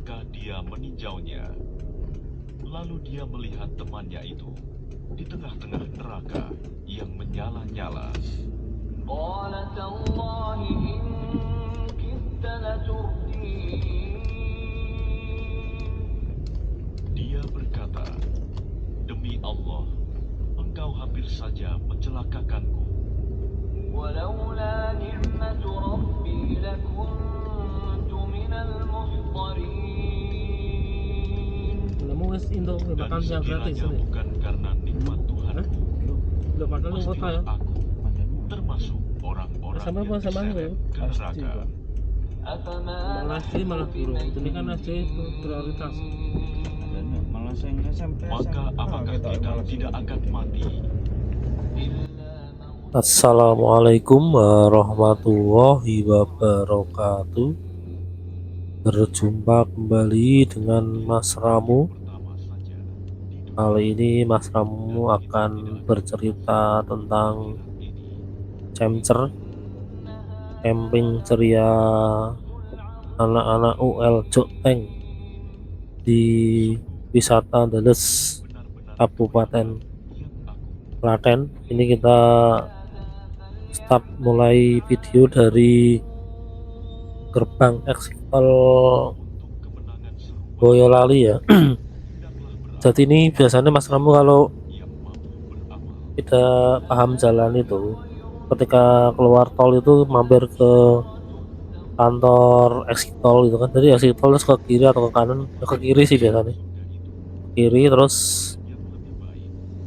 Maka dia meninjaunya. Lalu dia melihat temannya itu di tengah-tengah neraka yang menyala-nyala. Dia berkata, "Demi Allah, engkau hampir saja mencelakakanku." Kamu wis induk Dan makan yang gratis sekiranya ini. bukan karena nikmat Tuhanku, Induk makan yang kota ya. pastilah aku termasuk orang-orang Sama yang apa sama terseret ke neraka. malah SD malah burung. Ini kan SD itu prioritas. Malah sing SMP Maka apakah kita tidak akan mati? Assalamualaikum warahmatullahi wabarakatuh. Berjumpa kembali dengan Mas Ramu. Kali ini Mas Ramu akan bercerita tentang Camcer, camping ceria anak-anak UL Jokteng di wisata Deles, Kabupaten Klaten. Ini kita start mulai video dari gerbang eksikol Boyolali ya. Jadi ini biasanya Mas Ramu kalau tidak paham jalan itu, ketika keluar tol itu mampir ke kantor eksikol gitu kan. Jadi eksikol terus ke kiri atau ke kanan, ya ke kiri sih biasanya. Ke kiri terus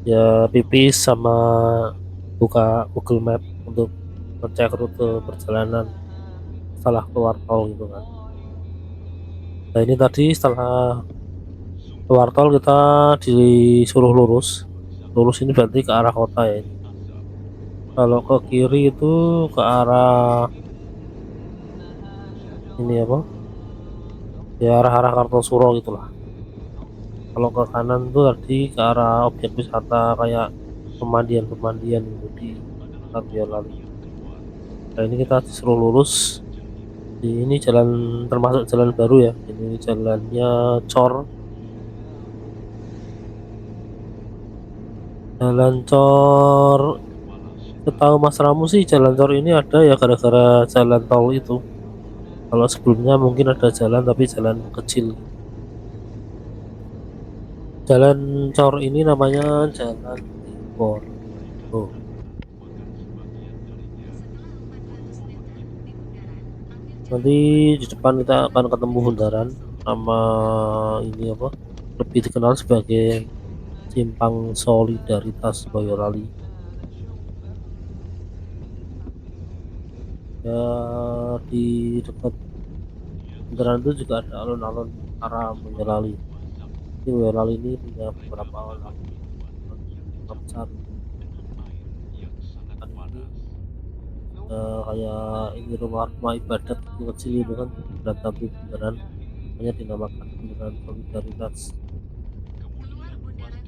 ya pipis sama buka Google Map untuk ngecek rute perjalanan setelah keluar tol gitu kan. Nah ini tadi setelah keluar tol kita disuruh lurus ini berarti ke arah kota ya. Kalau ke kiri itu ke arah ini apa ya, arah-arah Kartosuro gitulah. Kalau ke kanan itu tadi ke arah objek wisata kayak pemandian gitu di Boyolali. Nah ini kita disuruh lurus ini jalan, termasuk jalan baru ya, ini jalannya jalan cor. Setahu Mas Ramu sih jalan cor ini ada ya gara-gara jalan tol itu. Kalau sebelumnya mungkin ada jalan tapi jalan kecil. Jalan cor ini namanya Jalan Timor. Oh. Nanti di depan kita akan ketemu bundaran sama ini apa? Lebih dikenal sebagai Simpang Solidaritas Boyolali. Ya di dekat bundaran itu juga ada alun-alun arah Boyolali. Di Boyolali ini punya beberapa alun-alun besar. Kayak ini rumah-rumah ibadat kecil itu kan, dan tapi beneran hanya dinamakan Bundaran Solidaritas.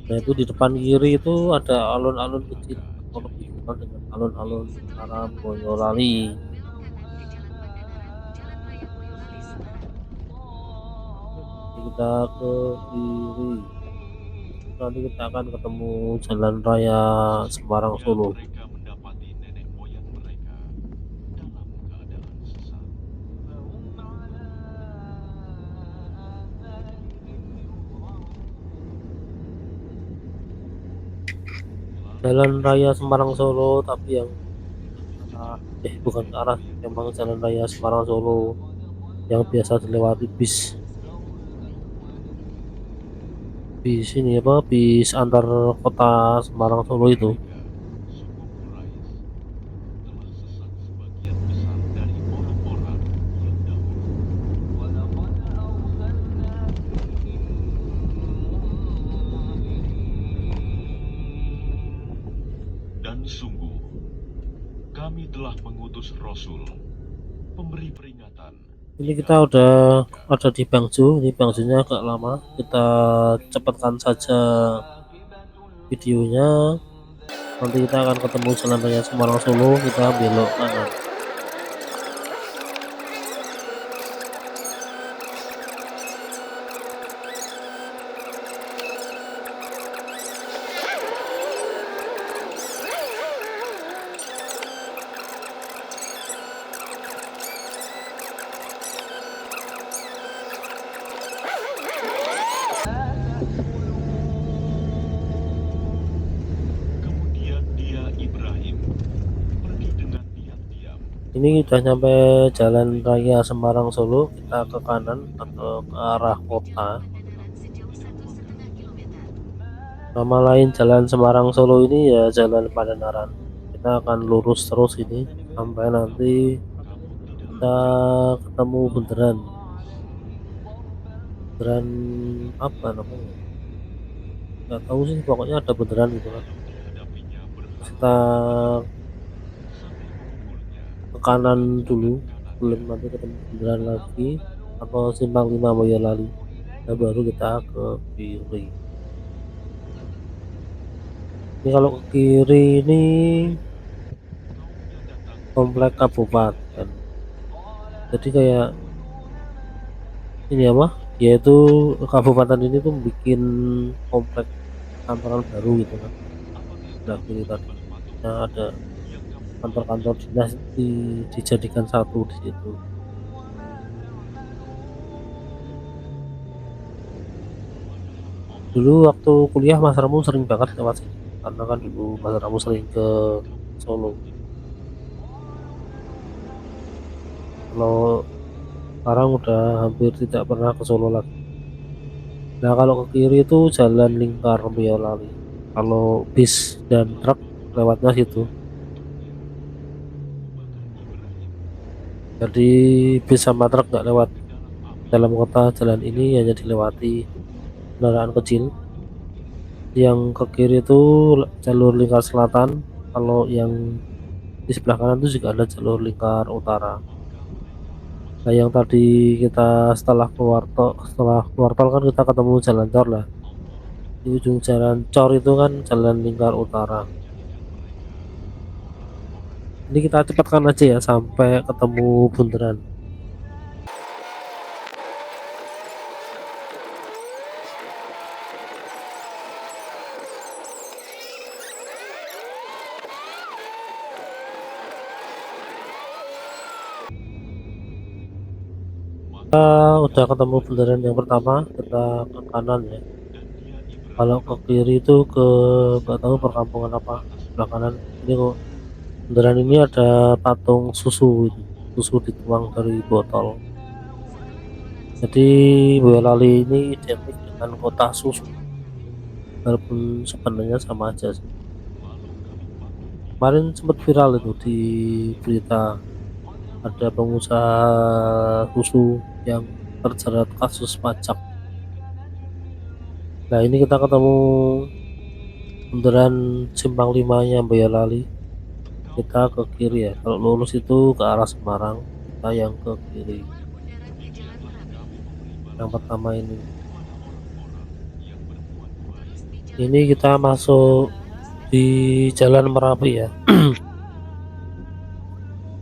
Nah itu di depan kiri itu ada alun-alun kecil atau lebih dikenal dengan alun-alun arah Boyolali. Kita ke kiri, nanti kita akan ketemu Jalan Raya Semarang Solo. Jalan Raya Semarang Solo tapi yang bukan ke arah, memang Jalan Raya Semarang Solo yang biasa dilewati bis ini apa, bis antar kota Semarang Solo itu. Dan sungguh, kami telah mengutus Rasul, pemberi peringatan. Ini kita udah ada di Bangju. Ini Bangjunya agak lama, kita cepatkan saja videonya. Nanti kita akan ketemu Jalan Raya Semarang Solo, kita belok kanan. Ini udah nyampe Jalan Raya Semarang Solo, kita ke kanan atau ke arah kota. Nama lain Jalan Semarang Solo ini ya Jalan Pandenaran. Kita akan lurus terus ini sampai nanti kita ketemu bundaran. Bundaran apa namanya? Nggak tahu sih, pokoknya ada bundaran gitu kan. Terus kita ke kanan dulu, belum nanti ketemu bundaran lagi atau simpang 5 Boyolali. Nah, baru kita ke kiri. Ini kalau ke kiri ini komplek kabupaten. Jadi kayak ini apa? Yaitu kabupaten ini tuh bikin komplek kantoran baru gitu kan. Sebelah kiri tadi. Nah, ada kantor-kantor dinas dijadikan satu di situ. Dulu waktu kuliah Mas Ramu sering banget lewat sini karena kan dulu Mas Ramu sering ke Solo. Kalau sekarang udah hampir tidak pernah ke Solo lagi. Nah, kalau ke kiri itu jalan lingkar Boyolali. Kalau bis dan truk lewatnya situ. Jadi bis sama truk nggak lewat dalam kota, jalan ini hanya dilewati kendaraan kecil. Yang ke kiri itu jalur lingkar selatan, kalau yang di sebelah kanan itu juga ada jalur lingkar utara. Nah, yang tadi kita setelah keluar tol kan kita ketemu jalan Cor lah. Di ujung jalan Cor itu kan jalan lingkar utara. Ini kita cepatkan aja ya sampai ketemu bundaran. Kita udah ketemu bundaran yang pertama, kita ke kanan ya. Kalau ke kiri itu ke nggak tahu perkampungan apa. Sebelah kanan ini kok bundaran ini ada patung susu itu. Susu dituang dari botol. Jadi Boyolali ini identik dengan kota susu, walaupun sebenarnya sama aja sih. Kemarin sempat viral itu di berita, ada pengusaha susu yang terjerat kasus pajak. Nah, ini kita ketemu bundaran simpang 5 nya Boyolali. Kita ke kiri ya, kalau lurus itu ke arah Semarang, kita yang ke kiri, yang pertama ini kita masuk di Jalan Merapi ya.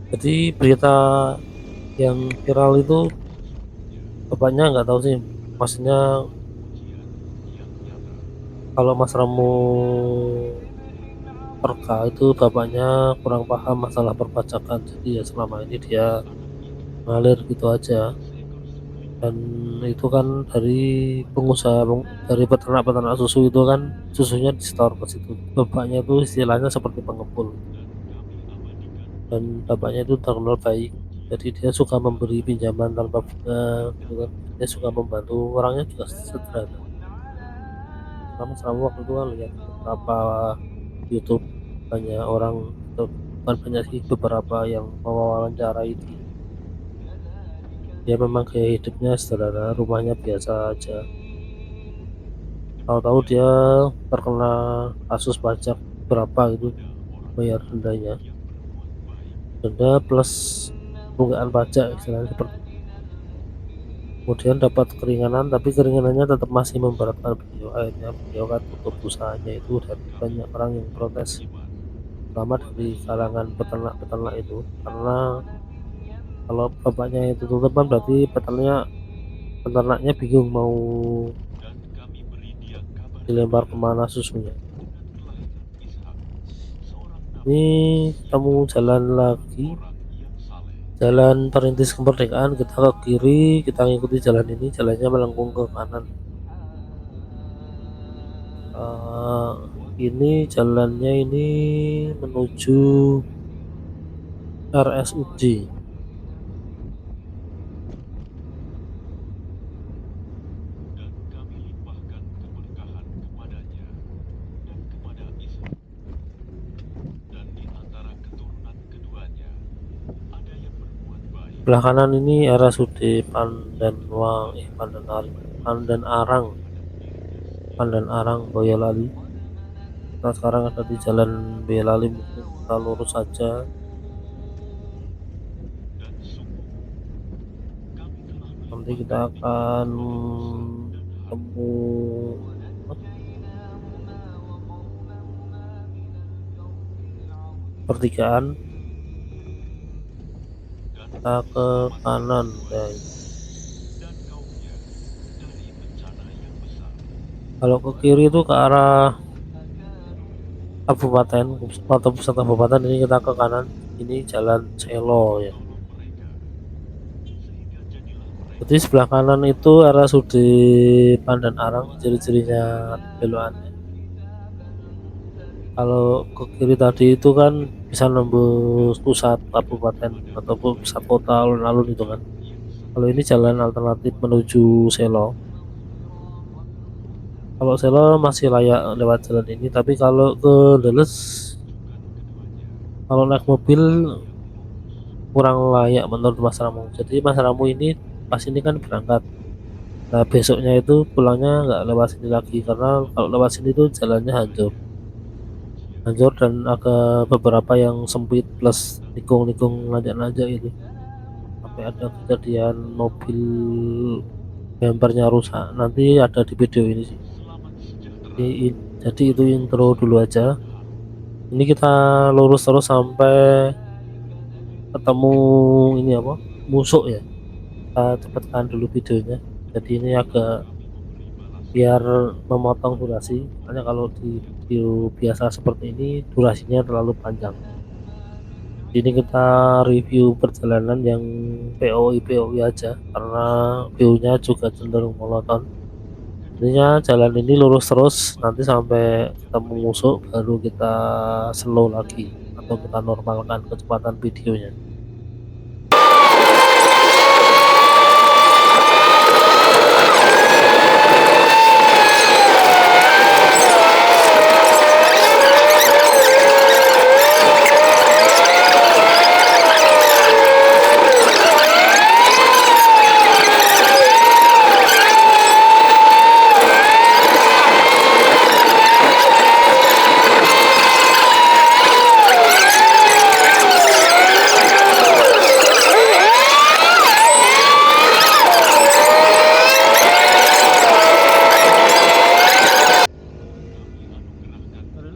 Jadi berita yang viral itu bapaknya nggak tahu sih, maksudnya kalau Mas Ramu Perka itu bapaknya kurang paham masalah perpajakan, jadi ya selama ini dia ngalir gitu aja. Dan itu kan dari pengusaha, dari peternak susu itu kan susunya di store ke situ. Bapaknya itu istilahnya seperti pengepul, dan bapaknya itu terkenal baik, jadi dia suka memberi pinjaman tanpa bunga gitu kan. Dia suka membantu, orangnya juga sederhana. Sama sama waktu itu kan lihat beberapa YouTube, banyak orang, bukan banyak sih, beberapa yang mewawancarai dia. Dia memang gaya hidupnya sederhana, rumahnya biasa aja. Tahu-tahu dia terkena kasus pajak berapa itu, bayar dendanya, denda plus tunggakan pajak istilahnya seperti itu. Kemudian dapat keringanan, tapi keringanannya tetap masih memberatkan beliau. Akhirnya beliau kan tutup usahanya itu, dan banyak orang yang protes, terutama dari kalangan peternak-peternak itu, karena kalau bapaknya itu tutup kan berarti peternaknya bingung mau dilempar kemana susunya. Ini ketemu jalan lagi, jalan Perintis Kemerdekaan, kita ke kiri, kita ngikuti jalan ini, jalannya melengkung ke kanan. Ini jalannya ini menuju RSUD. Dan kami limpahkan keberkahan kepadanya dan kepada Ishak. Dan di antara keturunan keduanya ada yang berbuat baik. Sebelah kanan ini RSUD Pandan Arang Boyolali. Kita sekarang ada di Jalan Boyolali, mungkin kita lurus saja. Dan sungguh kami telah Nanti kita akan ketemu pertigaan, kita ke kanan guys. dan kaumnya dari bencana yang besar. Kalau ke kiri itu ke arah kabupaten atau pusat kabupaten, ini kita ke kanan, ini jalan Selo ya. Tolong mereka sehingga jadilah mereka Jadi sebelah kanan itu RSUD Pandan Arang, ciri-cirinya belokannya. Kalau ke kiri tadi itu kan bisa nembus pusat kabupaten ataupun pusat kota alun-alun itu kan. Kalau ini jalan alternatif menuju Selo. Kalau Selo masih layak lewat jalan ini, tapi kalau ke Deles, kalau naik mobil kurang layak menurut Mas Ramu. Jadi Mas Ramu ini pas ini kan berangkat. Nah besoknya itu pulangnya nggak lewat sini lagi, karena kalau lewat sini tuh jalannya hancur dan agak beberapa yang sempit plus nikung nanjak-nanjak itu. Sampai ada kejadian mobil bempernya rusak. Nanti ada di video ini sih. Jadi itu intro dulu aja. Ini kita lurus terus sampai ketemu ini apa, Musuk ya. Kita cepatkan dulu videonya, jadi ini agak biar memotong durasi, karena kalau di video biasa seperti ini durasinya terlalu panjang. Ini kita review perjalanan yang POI aja, karena view-nya juga cenderung monoton. Intinya jalan ini lurus terus, nanti sampai ketemu Musuk baru kita slow lagi atau kita normalkan kecepatan videonya.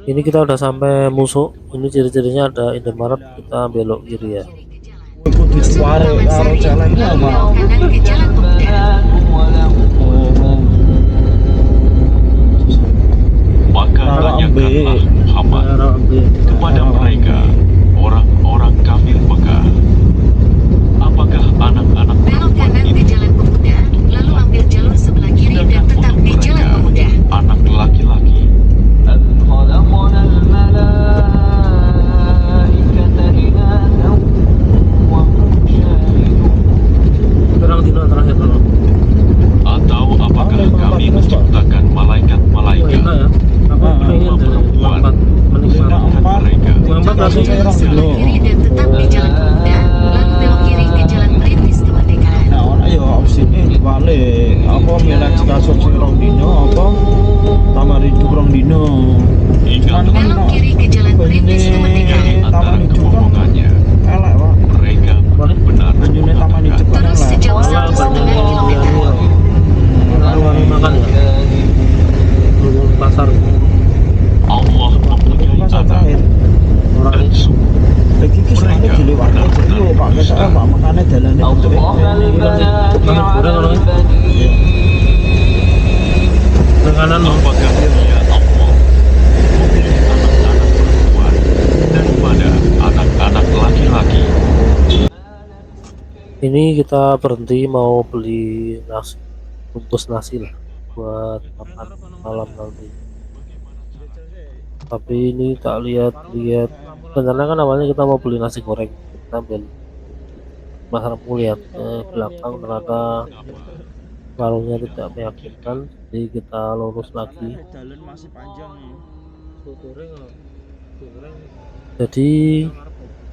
Ini kita udah sampai Musuk. Ini ciri-cirinya ada Indomaret, kita belok kiri ya. Kudu suara karo jalannya apa? Kanan ke Jalan Pemuda. Maka tanyakanlah Muhammad kepada mereka, orang-orang kafir Mekah, apakah anak-anak Belok perempuan kanan ke itu Jalan Pemuda, lalu ambil jalur sebelah kiri dan sedangkan tetap untuk di Jalan mereka Pemuda. anak laki-laki? Kurang dino terakhir dulu. Atau apakah kami menciptakan malaikat-malaikat ya. Aku pengen dari perempuan sedangkan mereka Empat langsung Jalur sebelah kiri dan tetap di Jalan Pemuda, lalu belok kiri ke Jalan Perintis Kemerdekaan. Nah, ono ya opsine balik apa milih kasut sing rong dino apa taman hidup rong dino. ingat Belok kiri ke Jalan Perintis dari Kemerdekaan. antara Taman Hidup kan kebohongannya elek, Pak. mereka benar-benar Banyune taman hidup kan Terus elek. sejauh 1,5 kilometer. Ruang makan ya. Pasar Allah mempunyai Masa anak terakhir dan sungguh lagi ki soalnya Mereka dilewati jadi benar-benar yo Pak ketok berdusta. Pak makane dalane itu. kanan apakah dia Allah memilih anak-anak perempuan daripada anak-anak laki-laki? ini kita berhenti mau beli nasi, bungkus nasi lah buat makan malam nanti. Tapi ini tak lihat-lihat, sebenarnya kan awalnya kita mau beli nasi goreng, kita ambil masyarakat lihat ke belakang ternyata warungnya tidak meyakinkan, jadi kita lurus lagi. Jalan masih panjang nih. Jadi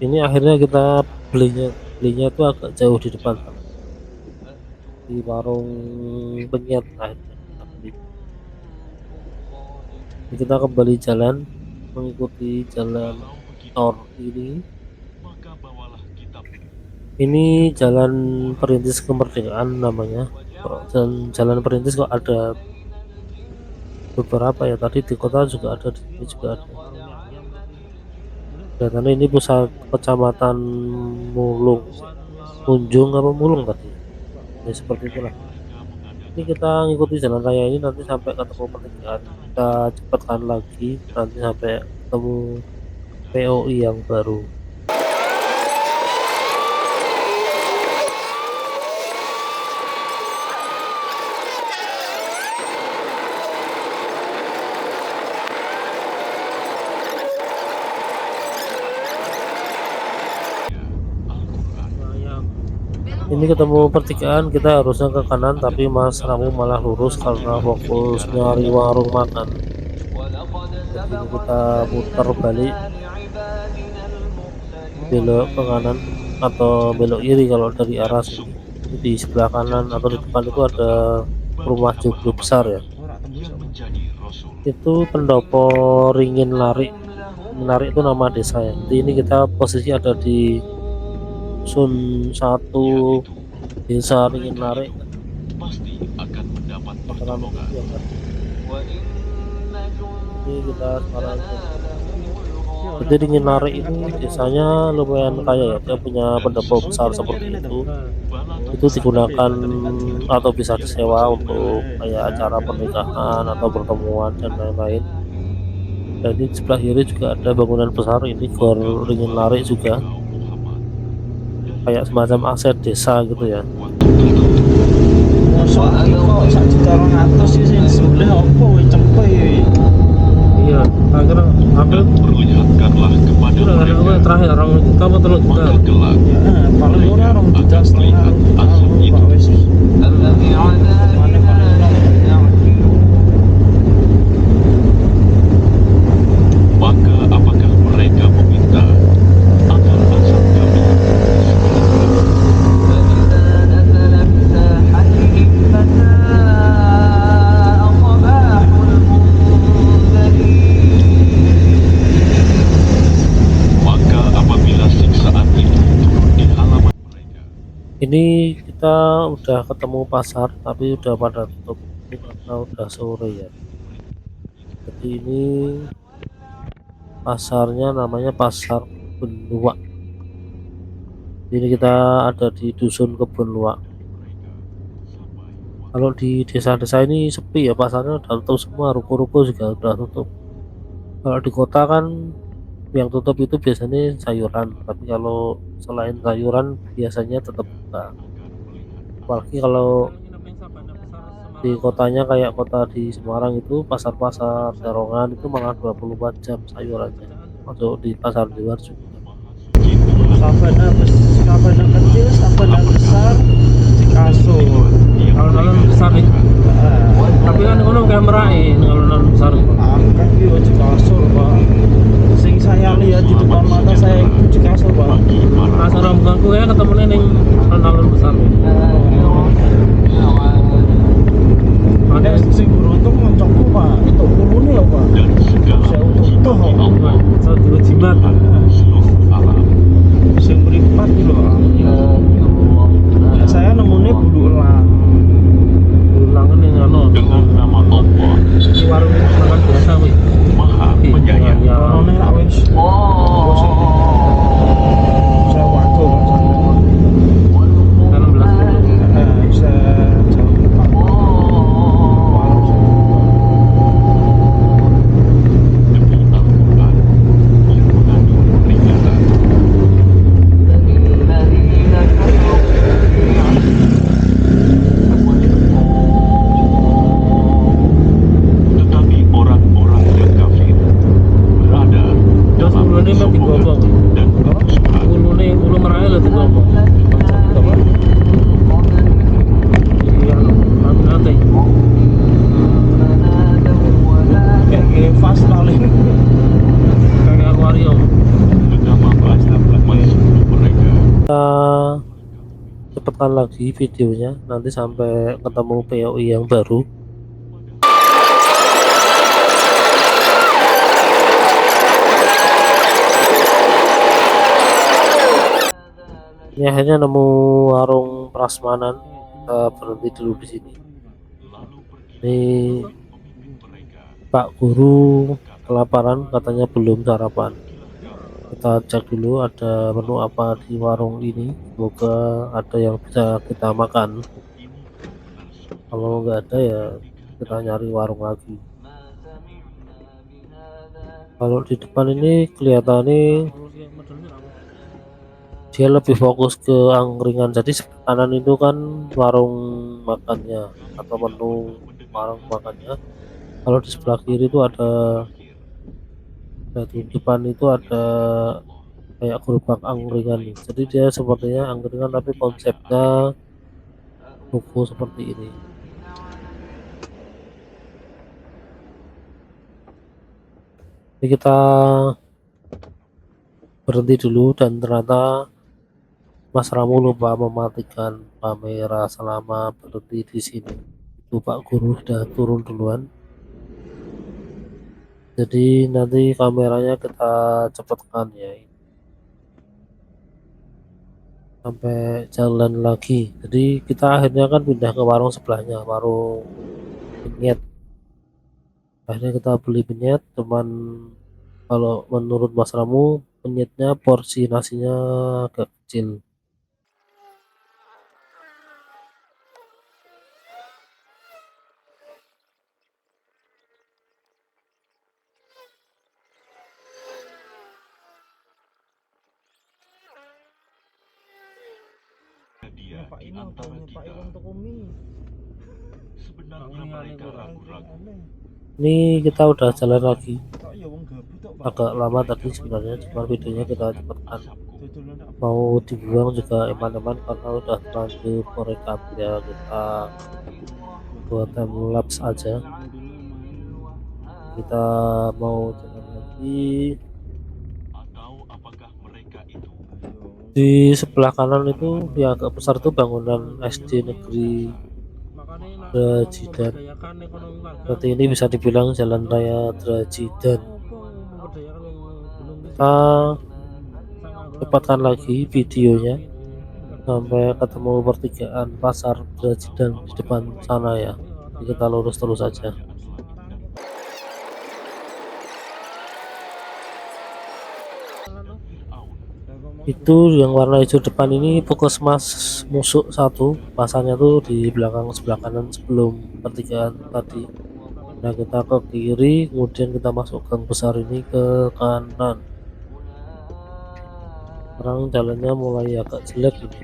ini akhirnya kita belinya itu agak jauh di depan sana, di warung penyet akhirnya kita beli. Jadi kita kembali jalan mengikuti jalan tor ini. Maka bawalah kitab Ini jalan perintis kemerdekaan namanya. Dan jalan perintis kok ada beberapa ya, tadi di kota juga ada, di sini juga ada. Dan ini pusat kecamatan Mulung, Munjung apa Mulung tadi ya, seperti itulah. Ini kita ngikuti jalan raya ini nanti sampai ketemu pertigaan, kita cepatkan lagi nanti sampai ketemu POI yang baru. Ini ketemu pertigaan, kita harusnya ke kanan tapi Mas Ramu malah lurus karena fokus nyari warung makan. Jadi kita putar balik, belok ke kanan atau belok kiri kalau dari arah sini. Di sebelah kanan atau di depan itu ada rumah joglo besar ya. yang menjadi rasul. Itu pendopo Ringin Larik. Menarik itu nama desa ya. Jadi ini kita posisi ada di Sun 1 desa Ringin Larik. Pasti akan mendapat pertolongan. Ini kita sekarang jadi Ringin Larik ini desanya lumayan kaya ya, dia punya pendopo besar seperti itu. Itu digunakan atau bisa disewa untuk kayak acara pernikahan atau pertemuan dan lain-lain. Dan di sebelah kiri juga ada bangunan besar, ini Gor Ringin Larik juga, kayak semacam aset desa gitu ya. Mosok iki kok sak juta 200 sih sing sebelah opo wis cepet. Iya, akhirnya hampir Perlihatkanlah kepada mereka, terakhir orang juta apa telur juta. maka kelak Ya, paling murah 2,5 juta Pak wis. maka apakah mereka meminta agar azab kami maka apabila siksaan itu turun di halaman mereka, Ini kita udah ketemu pasar tapi udah pada tutup ini karena udah sore ya. Jadi ini pasarnya namanya Pasar Benua. Ini kita ada di dusun Kebun Luwak. Kalau di desa-desa ini sepi ya, pasarnya udah tutup semua, ruko-ruko juga udah tutup. Kalau di kota kan yang tutup itu biasanya sayuran, tapi kalau selain sayuran biasanya tetap buka. Apalagi kalau di kotanya kayak kota di Semarang itu pasar-pasar Darongan itu malah 24 jam sayurannya, masuk di pasar di luar juga. Sabana kecil, sabana besar di kasur. Kalau nalon besar nih, tapi kan kono kamerain kalau nalon besar. Angkat yo di kasur, Pak. Sing saya lihat di depan mata saya itu di kasur, Pak. Pasar rambutanku ya ketemu ning nalon besar. Ada sing beruntung ngoncokku, Pak. Itu kulune ya, Pak. dan segala Saya puji utuh, bagi Allah Satu jimat. seluruh alam. Sing mripat iki lho. Ya, saya nemunya bulu elang. Ulangan ning ngono. Dengan nama Allah Di warung makan biasa wih. Maha Penyayang. Orone rak wis. Saya waktu Pak. 16. Bisa jam 4. Warung saya buka. Demi Al-Quran yang mengandung peringatan cepatkan lagi videonya nanti sampai ketemu POI yang baru. Ini akhirnya nemu warung prasmanan, kita berhenti dulu di sini. Ini Pak Guru kelaparan, katanya belum sarapan. Kita cek dulu ada menu apa di warung ini, semoga ada yang bisa kita makan. Kalau nggak ada ya kita nyari warung lagi. Kalau di depan ini kelihatannya dia lebih fokus ke angkringan, jadi sebelah kanan itu kan warung makannya atau menu warung makannya. Kalau di sebelah kiri itu ada, di depan itu ada kayak gerobak angkringan nih. Jadi dia sepertinya angkringan tapi konsepnya buku seperti ini. Jadi kita berhenti dulu dan ternyata Mas Ramu lupa mematikan kamera selama berhenti di sini. Itu Pak Guru sudah turun duluan. Jadi nanti kameranya kita cepatkan ya sampai jalan lagi. Jadi kita akhirnya kan pindah ke warung sebelahnya, warung penyet. Akhirnya kita beli penyet, cuman kalau menurut Mas Ramu penyetnya porsi nasinya agak kecil. Dia Pak di ini antara Pak kita. Iwan toko mie. Sebenarnya mereka ragu-ragu. Ini kita udah jalan lagi, Kok ya wong gabut tok, Pak. agak lama tadi sebenarnya, cuma videonya kita cepatkan. Asapku. Dodolan apa? Mau dibuang juga eman-eman karena udah terlanjur merekam ya, kita buat time lapse aja. Kita mau jalan lagi. Atau apakah mereka itu Di sebelah kanan itu yang agak besar itu bangunan SD negeri Drajidan. Berarti ini bisa dibilang jalan raya Drajidan. Kita cepatkan lagi videonya sampai ketemu pertigaan pasar Drajidan di depan sana ya. Jadi kita lurus terus saja. Itu yang warna hijau depan ini Puskesmas Musuk 1, pasarnya tuh di belakang sebelah kanan sebelum pertigaan tadi. Nah kita ke kiri, kemudian kita masuk gang besar ini ke kanan. Sekarang jalannya mulai agak jelek ini.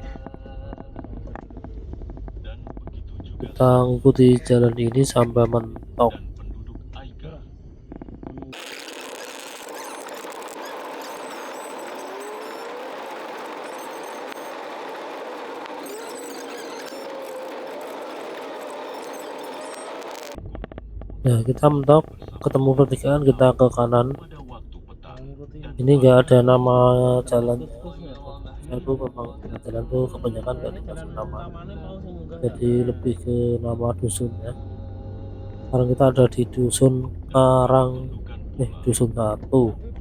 dan begitu juga Kita ngikuti jalan ini sampai mentok. dan penduduk Aika. Nah kita mentok, ketemu pertigaan, kita ke kanan. Pada waktu petang Ini enggak ada nama jalan. Saya tuh memang jalan tuh kebanyakan gak dikasih nama, jadi lebih ke nama dusun ya. Sekarang kita ada di dusun dusun 1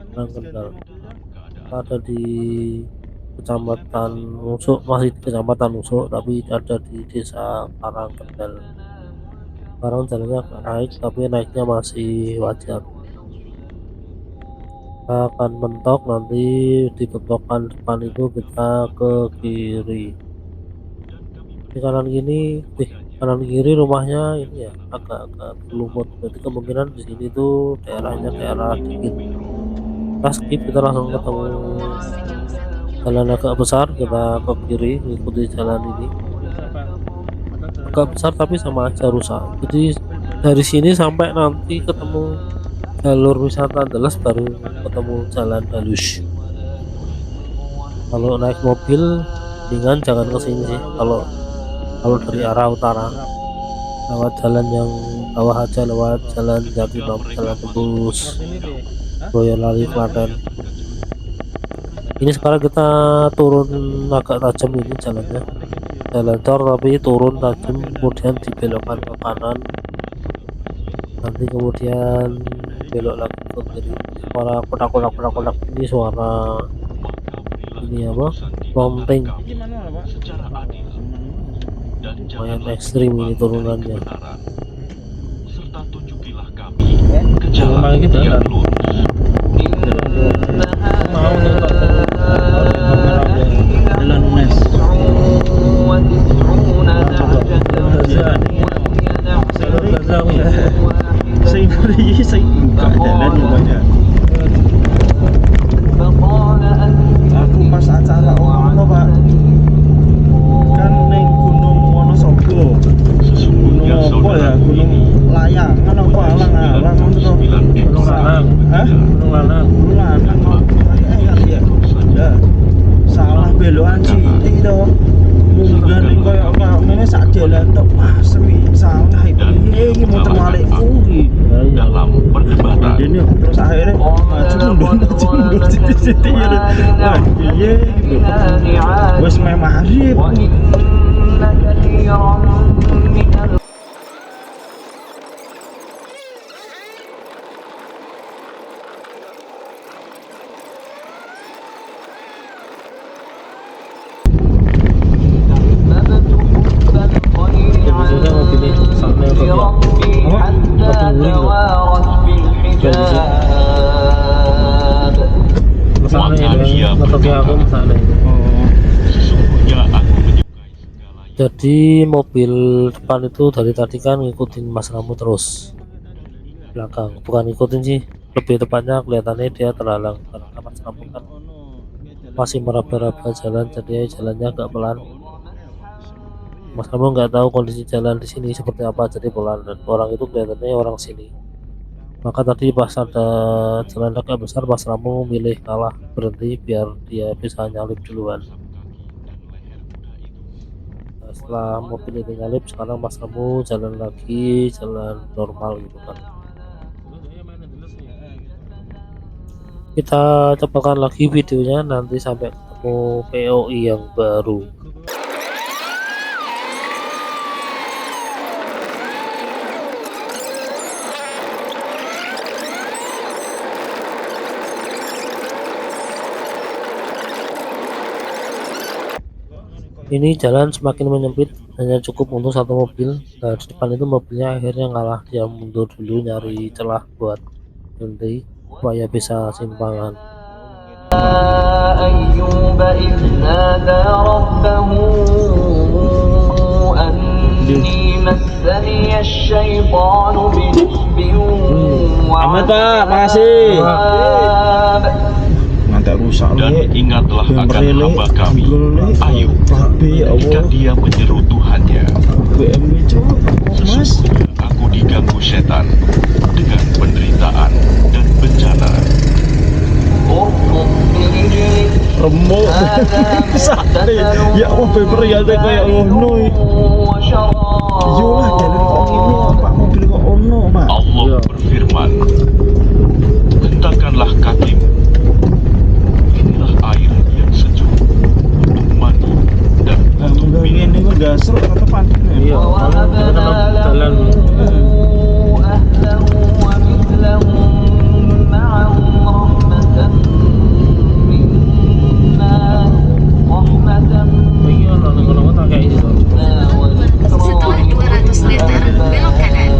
Karang Kendal. Kita ada di kecamatan Musuk, masih di kecamatan Musuk tapi ada di desa Karang Kendal. Sekarang jalannya agak naik tapi naiknya masih wajar. Kita akan mentok, nanti di bentokan depan itu kita ke kiri. Di kanan kanan kiri rumahnya ini ya agak lumut, berarti kemungkinan di sini tuh daerahnya daerah dikit. Kita skip, kita langsung ketemu jalan agak besar, kita ke kiri ikuti jalan ini. Agak besar tapi sama aja rusak, jadi dari sini sampai nanti ketemu jalur wisata Andalas baru ketemu jalan halus. Kalau naik mobil mendingan jangan ke sini sih, kalau dari arah utara lewat jalan yang bawah aja, lewat jalan Jatinangor, jalan tembus Boyolali, Klaten. Ini sekarang kita turun agak tajam ini jalannya, jalan tor tapi turun tajam, kemudian dibelokkan ke kanan, nanti kemudian belok lagi ke kiri. Suara kotak ini suara ini apa, lompeng, Gimana Pak? secara adil dan lumayan janganlah ekstrim ini menyimpan turunannya. kebenaran. Serta tunjukilah kami ke jalan Memang kita yang kan? lurus. Mau nonton jalan Unes. Saya beri, saya buka jalan banyak. Aku pas acara ono Pak. Kan neng Gunung Wonosobo. Sesungguhnya Gunung apa ya? Gunung Layangan apa alang-alang ngono to. Gunung Lanang. Hah? Gunung Lanang. Gunung Lanang kan ya. Ya. Salah belokan sithik to. Munggah ning koyo ngene sak dalan tok pasri salah iki muter balik kuwi. dalam perdebatan. Ini terus akhirnya maju mundur sithik-sithik ya. Wah, iya gitu. Wes meh maghrib. Sudah mau pilih sana Dia aku sana. Sesungguhnya aku menyukai segala yang Jadi mobil depan itu dari tadi kan ngikutin Mas Ramu terus belakang, bukan ngikutin sih, lebih tepatnya kelihatannya dia terhalang karena Mas Ramu kan masih meraba-raba jalan, jadi jalannya agak pelan. Mas Ramu nggak tahu kondisi jalan di sini seperti apa, jadi pelan, dan orang itu kelihatannya orang sini. Maka tadi pas ada jalan agak besar, Mas Ramu milih kalah, berhenti biar dia bisa nyalip duluan. Nah, setelah mobil ini nyalip, sekarang Mas Ramu jalan lagi, jalan normal gitu kan. Kita cobakan lagi videonya nanti sampai ketemu POI yang baru. Ini jalan semakin menyempit, hanya cukup untuk satu mobil. Nah, di depan itu mobilnya akhirnya ngalah, dia mundur dulu nyari celah buat berhenti supaya bisa simpangan. أيوب إذ نادى ربه أني مسني الشيطان بنصب Amat Pak, makasih. وعذاب Ngantek rusak dan nih. ingatlah Yang akan relay, hamba kami ambil Ayub Tapi ketika Allah dia menyeru Tuhannya. BM itu Mas. Sesungguhnya aku diganggu setan dengan penderitaan dan bencana. اركض برجلك Remuk. Sakit. Ya Allah paper ya kayak ngono. وشراب Yo lah jalan kok ngene Pak, mobil kok ono Pak. Allah berfirman, hentakanlah kakimu. Inilah air yang sejuk untuk mandi dan Nah, untuk munggah minum. ngene kok gasruk kata panten. Iya, kalau jalan أهله ومثلهم معهم رحمة منا iya lama-lama tak kayak itu. Setelah 200 meter, belok kanan.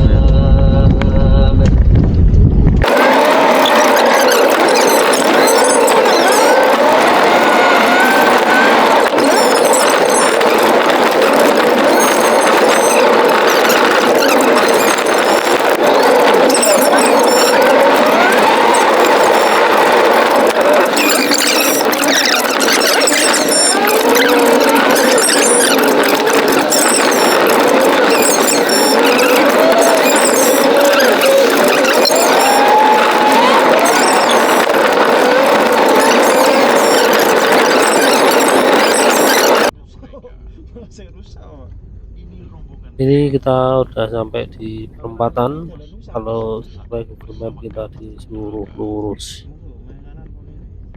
Saya rusak Pak. Ini kita udah sampai di perempatan. Kalau sesuai Google Map kita disuruh lurus,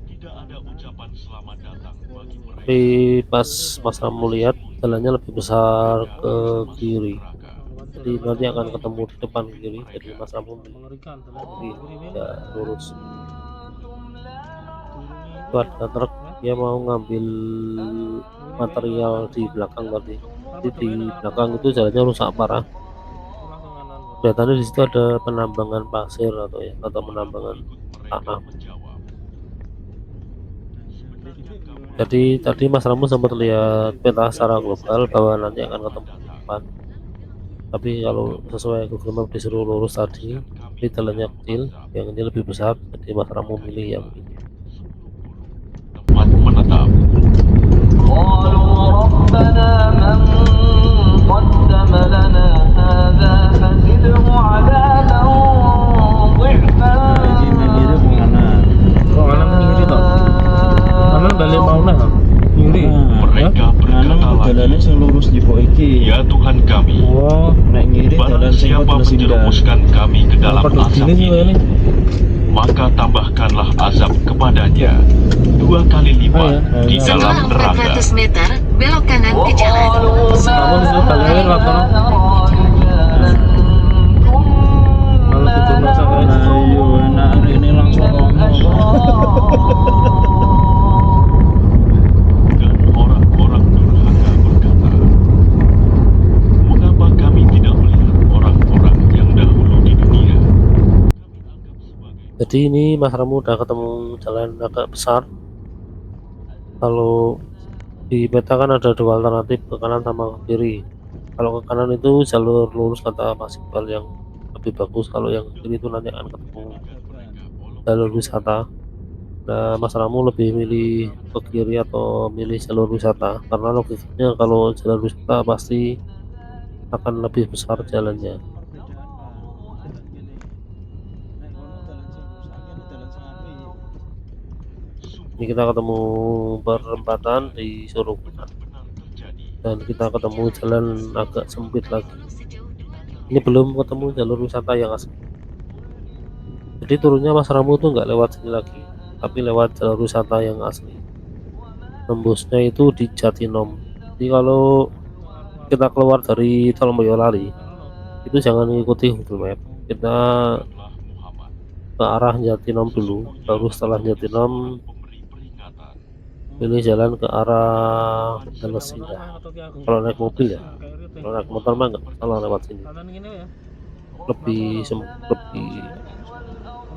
Tidak ada ucapan selamat datang bagi mereka. tapi pas Mas Ramu lihat jalannya lebih besar ke kiri, jadi nanti akan ketemu di depan kiri. Jadi Mas Ramu Mengerikan kiri ini ya lurus. Itu ada truk, dia mau ngambil material di belakang tadi. Jadi di belakang itu jalannya rusak parah. langsung kanan. Kelihatannya di situ ada penambangan pasir atau penambangan tanah. Jadi tadi Mas Ramu sempat lihat peta secara global bahwa nanti akan ketemu di depan. Tapi kalau sesuai Google Map disuruh lurus tadi, ini jalannya kecil, yang ini lebih besar. Jadi Mas Ramu milih yang ini. Tempat menetap. قالوا ربنا من قدم لنا هذا فزده عذابا ضعفا Ini mirip mana? Kok kanan ngiri toh? Kanan balik mau nah. Ngiri. Mereka Kanan berkata lagi, jalannya sing lurus jipok iki. ya Tuhan kami, Oh, Nek ngiri barang jalan sing siapa kok singgah. menjerumuskan kami ke dalam apa azab gini sih ini, ini? maka tambahkanlah azab kepadanya 2 kali lipat di Setelah dalam neraka. 400 meter, belok kanan ke jalan. وقالوا Kamu disuruh balik laporan. Kalau Google Maps saya Nah, iya, enak hari ini langsung ngomong. Dan orang-orang durhaka berkata, mengapa kami tidak melihat orang-orang yang dahulu di dunia? Jadi ini Mas Ramu udah ketemu jalan agak besar. Kalau di peta kan ada 2 alternatif, ke kanan sama ke kiri. Kalau ke kanan itu jalur lurus kata Mas Iqbal yang lebih bagus. Kalau yang kiri itu nanti akan ketemu jalur wisata. Nah, Mas Ramu lebih milih ke kiri atau milih jalur wisata? Karena logikanya kalau jalur wisata pasti akan lebih besar jalannya. Ini kita ketemu perempatan di Surukuta dan kita ketemu jalan agak sempit lagi. Ini belum ketemu jalur wisata yang asli. Jadi turunnya Mas Ramu tuh nggak lewat sini lagi, tapi lewat jalur wisata yang asli. Tembusnya itu di Jatinom. Jadi kalau kita keluar dari Tol Boyolali itu jangan mengikuti Google Map. Kita ke arah Jatinom dulu, baru setelah Jatinom pilih jalan ke arah Teles Indah. Kalau naik mobil ya, kalau naik motor mah nggak salah lewat sini. Kanan gini ya. Lebih lebih.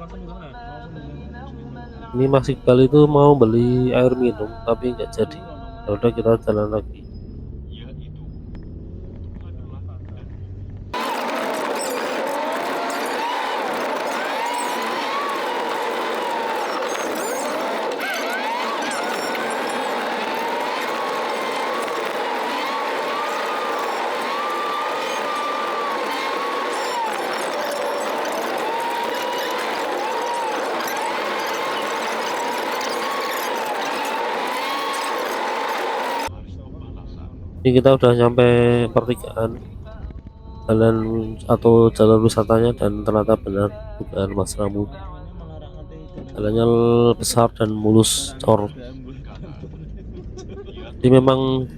Langsung gimana ya? Ini Mas Iqbal itu mau beli air minum tapi nggak jadi. Ya udah kita jalan lagi. Ini kita udah nyampe pertigaan jalan atau jalur wisatanya dan ternyata benar bukan Mas Ramu. Jalannya besar dan mulus cor. Jadi memang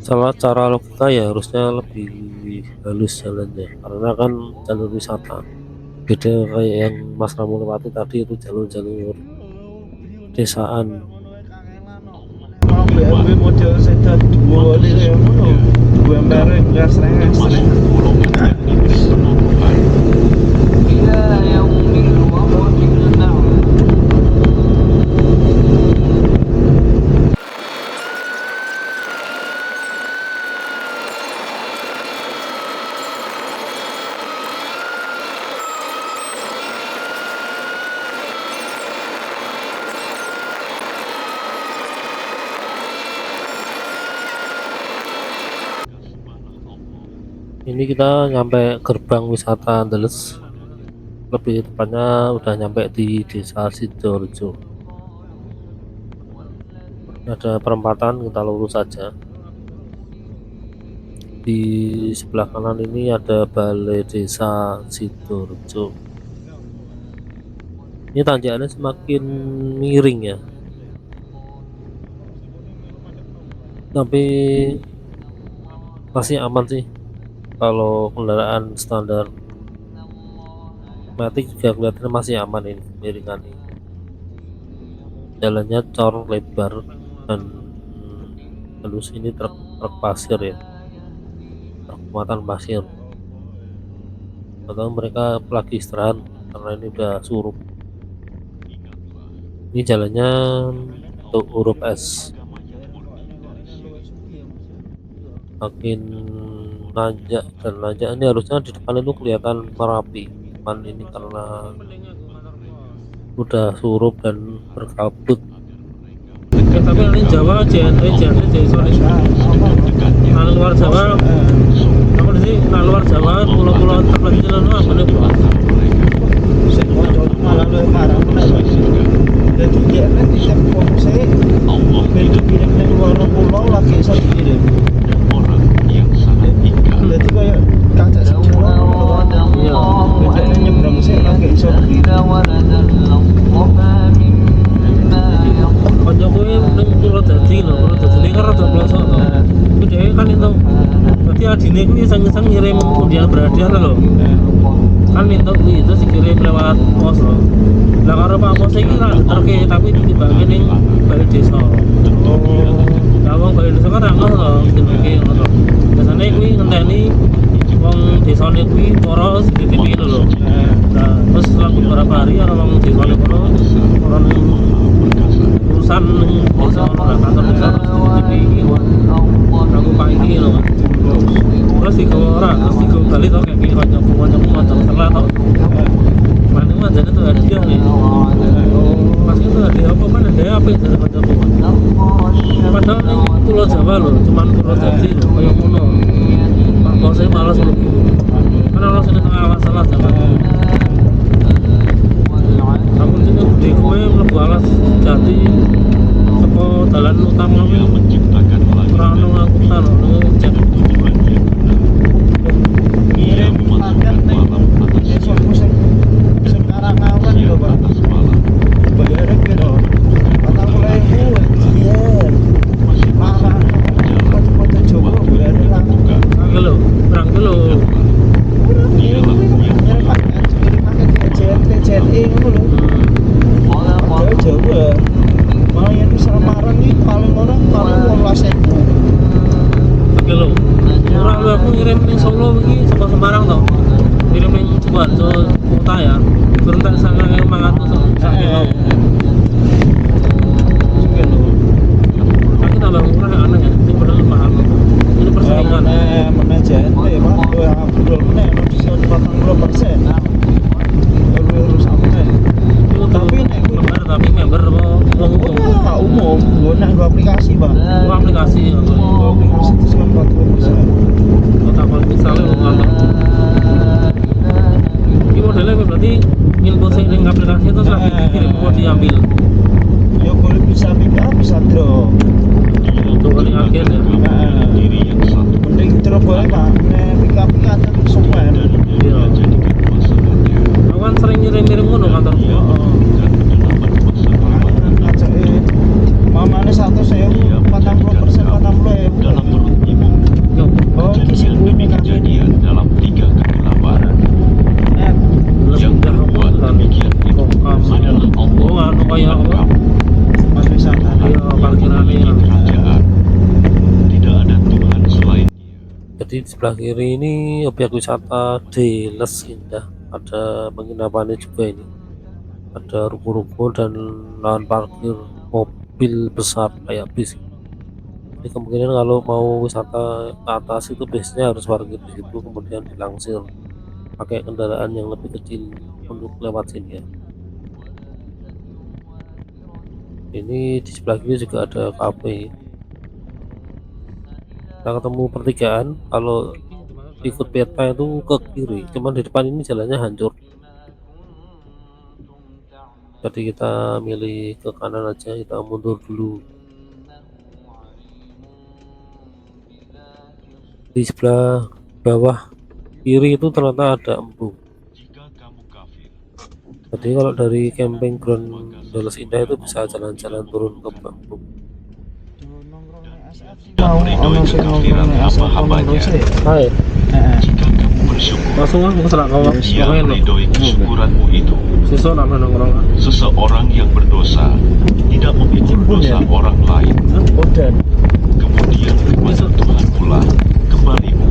salah cara logika ya harusnya lebih halus jalannya karena kan jalur wisata. Beda kayak yang Mas Ramu lewati tadi itu jalur-jalur desaan. BMW model sedan 2 liter ngono. 2 merek gas rengas. إلى يوم الوقت المعلوم Ini kita nyampe gerbang wisata Andeles, lebih tepatnya udah nyampe di desa Sidoarjo. Ada perempatan, kita lurus saja. Di sebelah kanan ini ada balai desa Sidoarjo. Ini tanjakannya semakin miring ya. tapi masih aman sih kalau kendaraan standar. Matic juga kelihatannya masih aman ini, miringan ini. Jalannya cor lebar dan halus, ini truk pasir ya, truk muatan pasir, atau mereka lagi istirahat karena ini udah surup. Ini jalannya untuk huruf S, makin nanjak dan nanjak. Ini harusnya di depan itu kelihatan Merapi, cuman ini karena udah surup dan berkabut. Tapi nanti Jawa jadi sorry. Nah, luar Jawa, aku di sini nah, luar Jawa, pulau-pulau terpencil itu apa nih bu? Sing ojo malah luwih parah meneh. Dadi dia kan tiap fungsi kirim ning luar pulau lagi iso dikirim. Orang yang sangat ingkar. Dadi koyo kaca semua. Iya. Bedane nyebrang sih lagi iso dikirim. Koncoku ning Purwodadi lho, Purwodadi kan rada pelosok lho. Itu dia kan itu. Berarti adine kuwi iseng-iseng ngirim undian berhadiah lho. Kan itu itu dikirim lewat pos lho. Lah karo Pak Pos iki kan terke tapi ditibake ning Balai Desa. Lah wong Balai Desa kan ra ngono lho, ditibake ngono lho. Biasane kuwi ngenteni wong desane kuwi para dititipi lho. Nah, terus setelah beberapa hari ana wong desane kono orang urusan desa ora kantor desa dititipi aku Pak iki lho. Terus digawa balik to kayak gini kanca-kancaku macam telah to. Mana manjane tuh hadiah nih. Pas itu hadiah apa kan hadiah apa dari kancaku. Padahal ning Pulau Jawa lho, cuman Purwodadi lho kaya ngono. Pak Bos e malas lho gitu. Kan ora sing alas salah Jawa. Aku sing gede kowe mlebu alas jati saka dalan utama kuwi Menciptakan lagu ora ono angkutan lho cek. Ngirim paket ning desaku sing Karangawan lho, Pak. atas malam. Bayare piro? 40.000 iya. Marah. Kota Jawa bayare ra. Oke lho, berang lho. Dialah yang Ngirim paket JNE ngono lho. Jawa Jawa. Malah yang di Semarang ini paling orang paling 18.000. Oke lho. Murah lho aku ngirim ning Solo iki saka Semarang to. Ngirim ning Sidoarjo kota ya. Berentak sangat 500 sak kilo. Oke lho. Tapi tambah murah ya aneh ya. Ini padahal mahal. Ini persaingan. Mana JNE Pak, Abdul meneh ono diskon 40%. Terus apa nih? Tapi nek tapi member apa wong umum? Pak umum, gue nang aplikasi Pak. Gua aplikasi ya. Aplikasi diskon 40%. Kota paling misalnya lu ngantor. Ini modelnya berarti info sing ning aplikasi itu lagi dikirim mau diambil. Ya boleh bisa pick up, bisa drop. Untuk kali agen ya. Nah, diri yang satu mending drop boleh Pak. Nek pick up kan semua. Iya. jadikan pasangannya. Aku kan sering ngirim-ngirim ngono kantor. Iya. Mamane 100.000, 40%, 40.000. Dalam perut ibu Yo, Oh, kisi terjadi bumi kejadian dalam 3 kegelapan. Net. Yang udah membuat kan. demikian itu adalah Allah Oh, anu kayak apa? Pas wisata. Iya, parkirannya ya. kerajaan. Tidak ada Tuhan selain Dia. Jadi di sebelah kiri ini objek wisata Deles Indah, ada penginapannya juga ini, ada ruko-ruko dan lahan parkir mobil besar kayak bis. Jadi kemungkinan kalau mau wisata ke atas itu biasanya harus parkir di situ, kemudian dilangsir pakai kendaraan yang lebih kecil untuk lewat sini ya. Ini di sebelah kiri juga ada kafe. Kita ketemu pertigaan, kalau ikut peta itu ke kiri, cuman di depan ini jalannya hancur. Jadi kita milih ke kanan aja, kita mundur dulu. Di sebelah bawah kiri itu ternyata ada embung. Jika kamu kafir, Jadi kalau dari camping ground Deles Indah itu bisa jalan-jalan turun ke embung. dan meridhoi kekafiran hamba-hambanya. Hai, Jika kamu bersyukur, langsung aku salah kau. Dia Pengen lo. meridhoi kesyukuranmu itu. Siswa nak nongkrong. Seseorang yang berdosa tidak memikul dosa orang lain, Odan. kemudian kepada Tuhan pula kembalimu.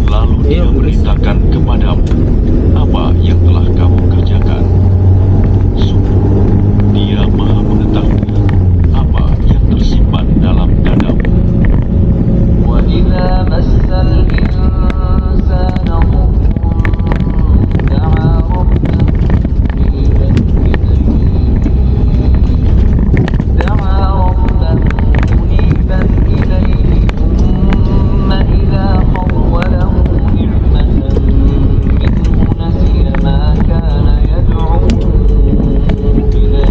Lalu Dia beritakan kepadamu apa yang telah kamu kerjakan. Sungguh, Dia Maha mengetahui apa yang tersimpan dalam dadamu. وإذا مس الإنسان ضر دعا ربه منيبا إليه ثم إذا خوله نعمة منه نسي ما كان يدعو إليه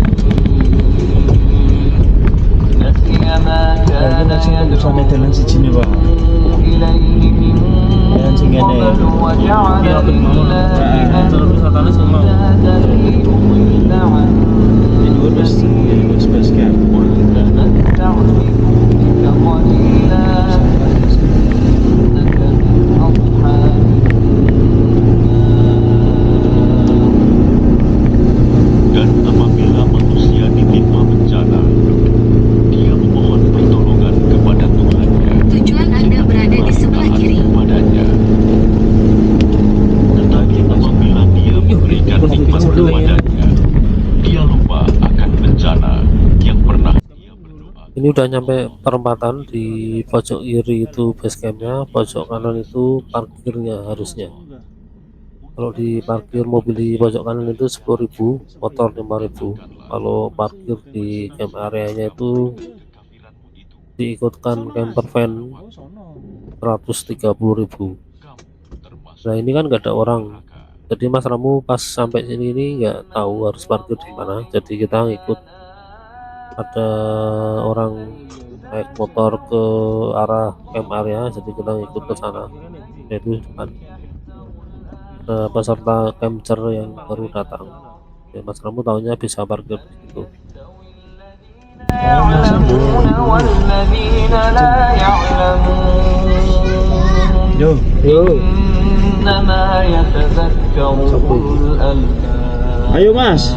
Sampai dalam siji nih, Pak. Dan sing ngene. Terus katanya sih mau. Ini udah base camp. Dan apabila manusia ditimpa bencana, dia memohon pertolongan kepada Tuhannya. Tujuan Anda berada di sebelah Taat kiri. kepadanya. Tetapi apabila dia memberikan nikmat kepadanya, dia lupa akan bencana yang pernah dia berdoa. Ini udah nyampe perempatan. Di pojok kiri itu base campnya, pojok kanan itu parkirnya harusnya. Kalau di parkir mobil di pojok kanan itu 10.000, motor 5.000. Kalau parkir di camp areanya itu diikutkan camper van 130.000. Nah ini kan nggak ada orang, jadi Mas Ramu pas sampai sini ini nggak tahu harus parkir di mana, jadi kita ngikut ada orang naik motor ke arah camp area, jadi kita ngikut ke sana. Itu depan peserta camper yang baru datang, ya Mas Ramu tahunya bisa parkir di situ. يعلمون والذين لا يعلمون Yo, إنما يتذكر أولو الألباب. ayo Mas.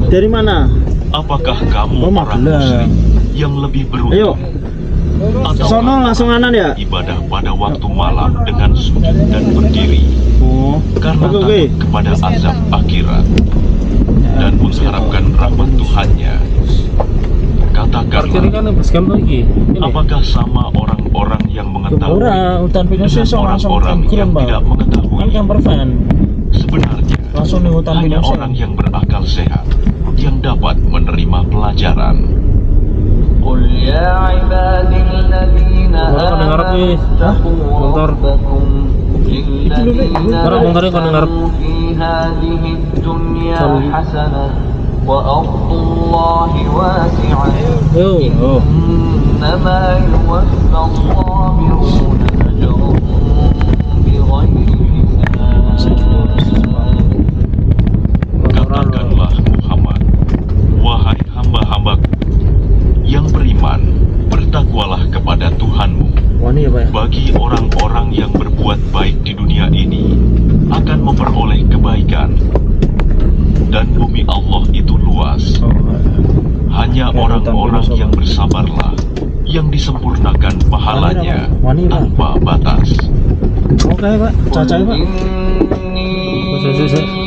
Dari mana? Apakah kamu Oh, orang Magelang. muslim yang lebih Ayo. beruntung Sono langsung kanan ya? ibadah pada waktu malam dengan sujud dan berdiri Oh, karena oke. takut kepada azab akhirat dan mengharapkan rahmat Tuhannya? Parkirnya Katakanlah, kan base camp lagi. Ini. apakah sama orang-orang yang mengetahui Ora, hutan pinus dengan iso langsung orang-orang camper, yang Mbak. tidak Kan mengetahui? camper van. Sebenarnya Langsung di hutan hanya pinus. orang yang berakal sehat yang dapat menerima pelajaran. قل يا عبادي الذين Orang kau dengar nih, اتقوا motor. ربكم للذين Orang motornya kau dengar. أحسنوا في هذه الدنيا Sama. حسنة وأرض الله واسعة Yo, إنما يوفى الصابرون أجرهم بغير حساب. Katakanlah Muhammad, wahai hamba-hambaku yang beriman, bertakwalah kepada Tuhanmu. Wah, ini ya, Pak. Bagi orang-orang yang berbuat baik di dunia ini akan memperoleh kebaikan. Dan bumi Allah itu luas. Hanya orang-orang yang bersabarlah yang disempurnakan pahalanya tanpa batas. Oke, Pak. Cacai, Pak.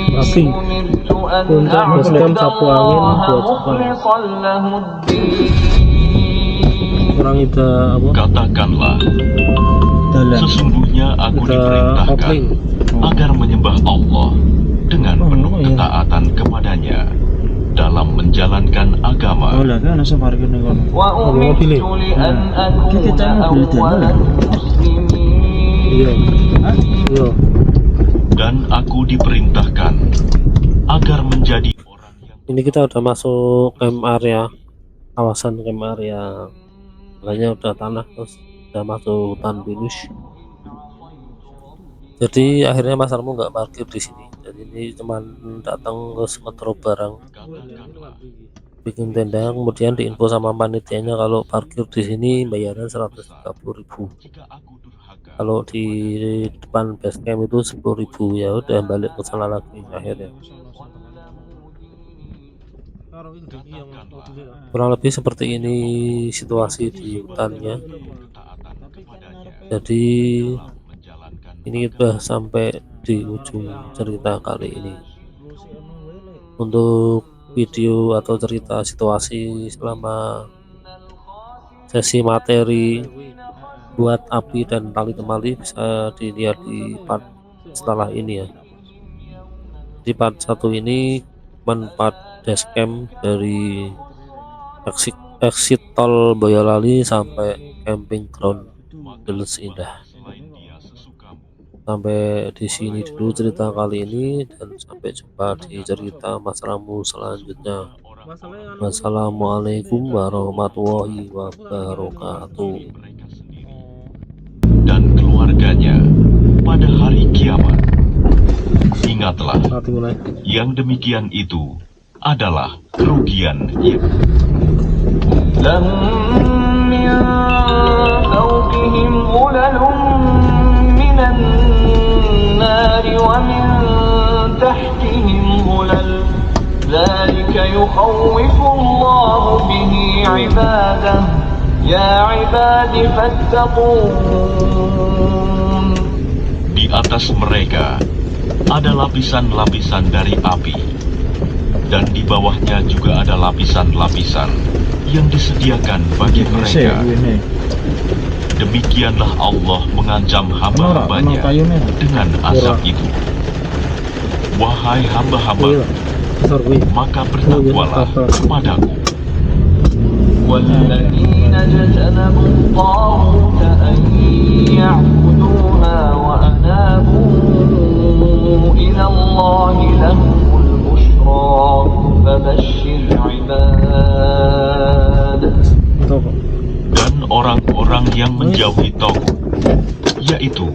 Rapi. Untuk basecamp sapu angin 2 juta. Kurang itu apa? Katakanlah, Dalam. sesungguhnya aku Ada diperintahkan kopling. agar menyembah Allah dengan penuh iya. ketaatan kepadanya dalam menjalankan Oh, agama. lah kan langsung parkir nih kono. وأمرت لأن أكون أول Iya. المسلمين Iya. Dan aku diperintahkan agar menjadi orang yang Ini kita udah masuk camp area, kawasan camp area, makanya udah tanah, terus udah masuk hutan pinus. Jadi akhirnya Mas Armu nggak parkir di sini. Jadi ini cuman datang ke semetrop barang, katakanlah, bikin tenda, kemudian diinfo sama panitianya kalau parkir di sini bayaran 130.000, kalau di depan base camp itu 10.000. Ya udah balik ke sana lagi akhirnya. Kurang lebih seperti ini situasi di hutannya. Jadi ini udah sampai di ujung cerita kali ini. Untuk video atau cerita situasi selama sesi materi buat api dan tali temali bisa dilihat di part setelah ini ya. Di part 1 ini part dashcam dari exit tol Boyolali sampai camping ground Deles Indah. Sampai di sini dulu cerita kali ini, dan sampai jumpa di cerita Mas Ramu selanjutnya. Wassalamualaikum warahmatullahi wabarakatuh. Dan keluarganya pada hari kiamat. Ingatlah, yang demikian itu adalah kerugian yang لهم من فوقهم ظلل من النار ومن تحتهم ظلل ذلك يخوف الله به عباده يا عباد فاتقون. Di atas mereka ada lapisan-lapisan dari api, dan di bawahnya juga ada lapisan-lapisan yang disediakan bagi mereka. Demikianlah Allah mengancam hamba-hambanya dengan azab itu. Wahai hamba-hamba, maka bertakwalah kepadaku. والذين اجتنبوا الطاغوت أن يعبدوها وأنابوا إلى الله لهم البشرى فبشر عباد. Dan orang-orang yang menjauhi Tauhid, yaitu